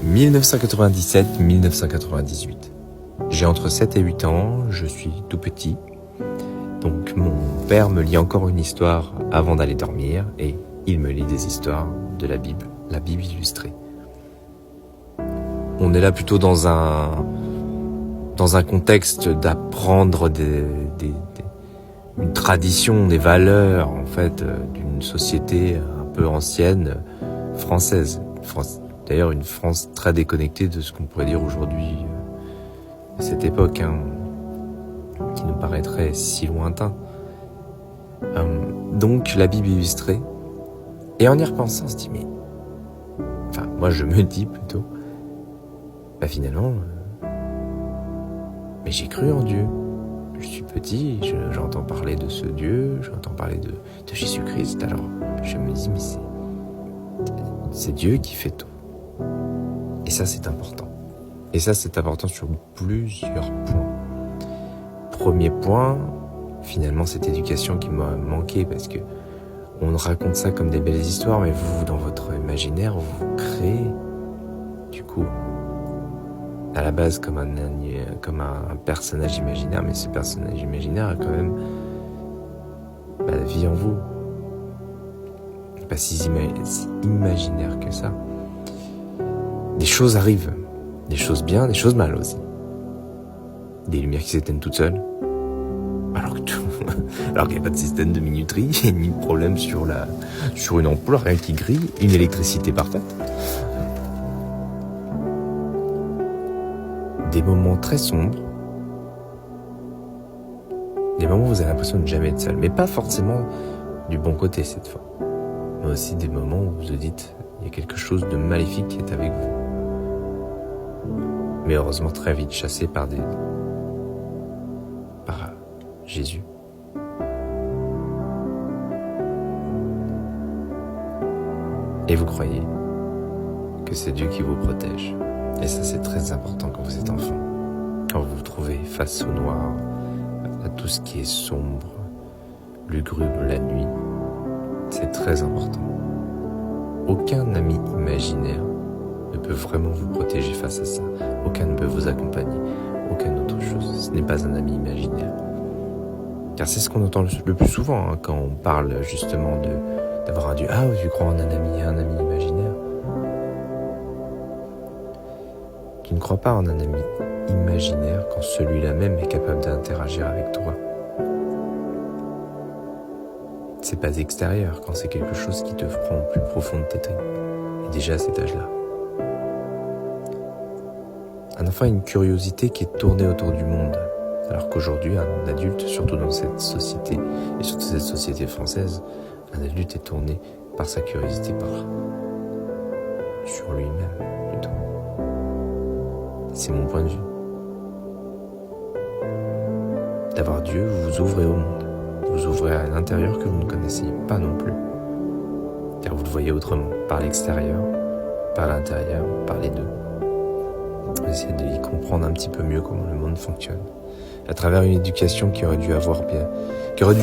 1997-1998. J'ai entre 7 et 8 ans, je suis tout petit. Donc mon père me lit encore une histoire avant d'aller dormir et il me lit des histoires de la Bible illustrée. On est là plutôt dans un contexte d'apprendre une tradition, des valeurs en fait d'une société un peu ancienne française. D'ailleurs une France très déconnectée de ce qu'on pourrait dire aujourd'hui à cette époque, qui nous paraîtrait si lointain. Donc la Bible illustrée. Et en y repensant, on se dit moi je me dis plutôt, finalement, mais j'ai cru en Dieu. Je suis petit, j'entends parler de ce Dieu, j'entends parler de Jésus-Christ, alors je me dis, mais c'est Dieu qui fait tout. Et ça, c'est important. Et ça, c'est important sur plusieurs points. Premier point, finalement, cette éducation qui m'a manqué, parce que on raconte ça comme des belles histoires, mais vous, dans votre imaginaire, vous créez, du coup, à la base comme un personnage imaginaire, mais ce personnage imaginaire a quand même la vie en vous. Pas si imaginaire que ça. Des choses arrivent, des choses bien, des choses mal aussi. Des lumières qui s'éteignent toutes seules, alors qu'il n'y a pas de système de minuterie, ni de problème sur une ampoule, rien qui grille, une électricité parfaite. Des moments très sombres, des moments où vous avez l'impression de ne jamais être seul, mais pas forcément du bon côté cette fois, mais aussi des moments où vous vous dites il y a quelque chose de maléfique qui est avec vous, mais heureusement très vite chassé par Jésus. Et vous croyez que c'est Dieu qui vous protège. Et ça, c'est très important quand vous êtes enfant. Quand vous vous trouvez face au noir, à tout ce qui est sombre, lugubre la nuit, c'est très important. Aucun ami imaginaire ne peut vraiment vous protéger face à ça. Aucun ne peut vous accompagner. Aucune autre chose. Ce n'est pas un ami imaginaire. Car c'est ce qu'on entend le plus souvent quand on parle justement d'avoir un Dieu. Ah, tu crois en un ami imaginaire. Tu ne crois pas en un ami imaginaire quand celui-là même est capable d'interagir avec toi. C'est pas extérieur quand c'est quelque chose qui te prend au plus profond de tes tripes. Et déjà à cet âge-là. Un enfant a une curiosité qui est tournée autour du monde. Alors qu'aujourd'hui, un adulte, surtout dans cette société, et surtout cette société française, un adulte est tourné par sa curiosité, sur lui-même, plutôt. C'est mon point de vue. D'avoir Dieu, vous vous ouvrez au monde. Vous ouvrez à l'intérieur que vous ne connaissiez pas non plus. Car vous le voyez autrement, par l'extérieur, par l'intérieur, par les deux. Vous essayez d'y comprendre un petit peu mieux comment le monde fonctionne. À travers une éducation qui aurait dû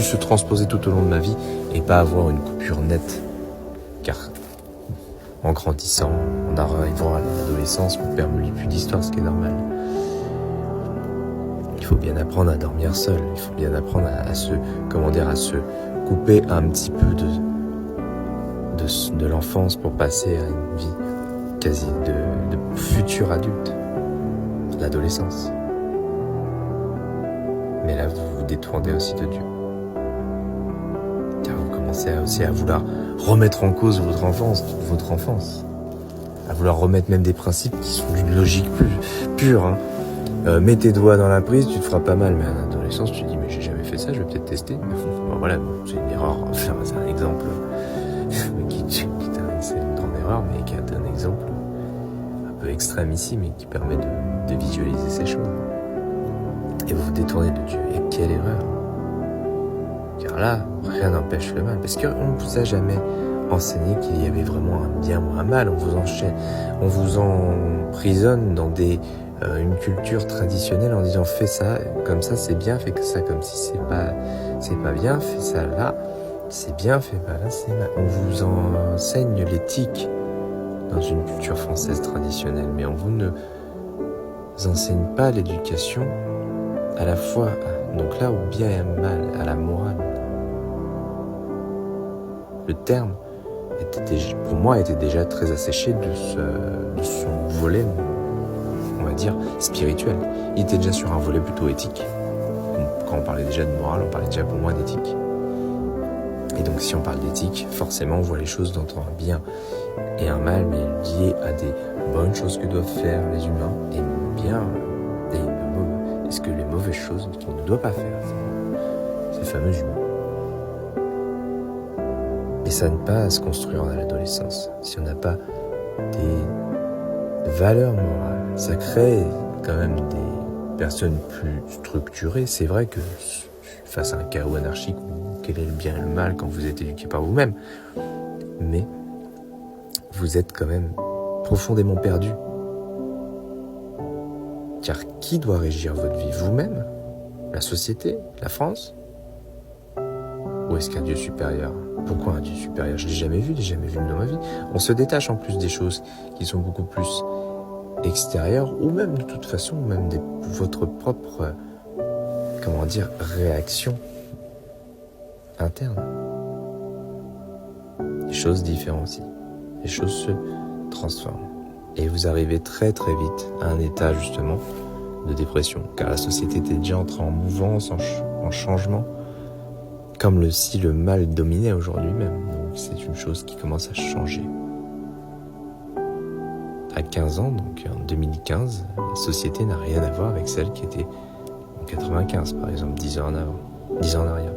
se transposer tout au long de ma vie et pas avoir une coupure nette. Car en grandissant, en arrivant à l'adolescence, mon père me lit plus d'histoire, ce qui est normal. Il faut bien apprendre à dormir seul. Il faut bien apprendre à se couper un petit peu de l'enfance pour passer à une vie quasi de futur adulte, l'adolescence. Mais là, vous vous détournez aussi de Dieu. Car vous commencez aussi à vouloir remettre en cause votre enfance. À vouloir remettre même des principes qui sont d'une logique plus pure. Mets tes doigts dans la prise, tu te feras pas mal. Mais à l'adolescence, tu te dis, mais j'ai jamais fait ça, je vais peut-être tester. Voilà, c'est une erreur. C'est un exemple c'est une grande erreur, mais qui est un exemple un peu extrême ici, mais qui permet de visualiser ces choses. Et vous vous détournez de Dieu. Et quelle erreur! Car là, rien n'empêche le mal. Parce qu'on ne vous a jamais enseigné qu'il y avait vraiment un bien ou un mal. On vous emprisonne dans une culture traditionnelle en disant fais ça comme ça c'est bien, fais que ça comme si c'est pas bien, fais ça là, c'est bien, fais pas là, c'est mal. On vous enseigne l'éthique dans une culture française traditionnelle, mais on vous ne enseigne pas l'éducation à la fois, donc là où bien et mal, à la morale. Le terme pour moi était déjà très asséché de son volet, on va dire, spirituel. Il était déjà sur un volet plutôt éthique. Quand on parlait déjà de morale, on parlait déjà pour moi d'éthique. Et donc si on parle d'éthique, forcément on voit les choses dans un bien et un mal, mais liées à des bonnes choses que doivent faire les humains et bien est-ce que les mauvaises choses qu'ils ne doivent pas faire, ces fameux humains. Et ça n'a pas à se construire à l'adolescence. Si on n'a pas des valeurs morales, ça crée quand même des personnes plus structurées. C'est vrai que face à un chaos anarchique, quel est le bien et le mal quand vous êtes éduqué par vous-même, mais vous êtes quand même profondément perdu. Car qui doit régir votre vie? Vous-même? La société? La France? Ou est-ce qu'un Dieu supérieur? Pourquoi un Dieu supérieur? Je ne l'ai jamais vu dans ma vie. On se détache en plus des choses qui sont beaucoup plus extérieures, ou même de toute façon, même votre propre, réaction interne. Les choses différencient, les choses se transforment. Et vous arrivez très très vite à un état justement de dépression, car la société était déjà entrée en mouvance, en changement, comme si le mal dominait aujourd'hui même. Donc c'est une chose qui commence à changer. À 15 ans, donc en 2015, la société n'a rien à voir avec celle qui était en 95, par exemple, 10 ans en arrière.